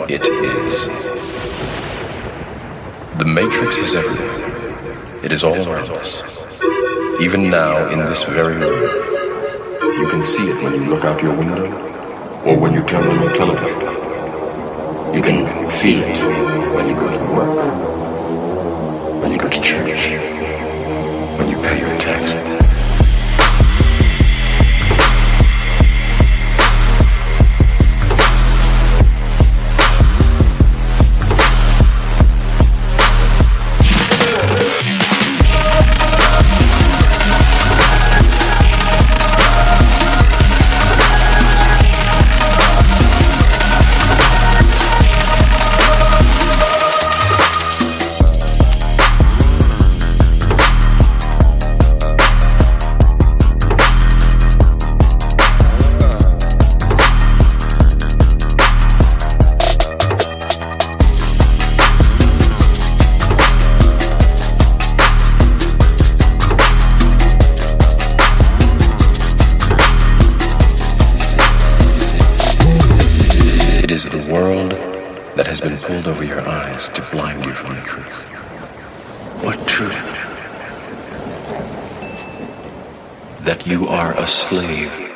it is. The Matrix is everywhere. It is all around us. Even now, in this very room. You can see it when you look out your window or when you turn on your television. You can feel it when you go to work, when you go to church, when you pay your taxes. It is the world that has been pulled over your eyes to blind you from the truth. What truth? That you are a slave.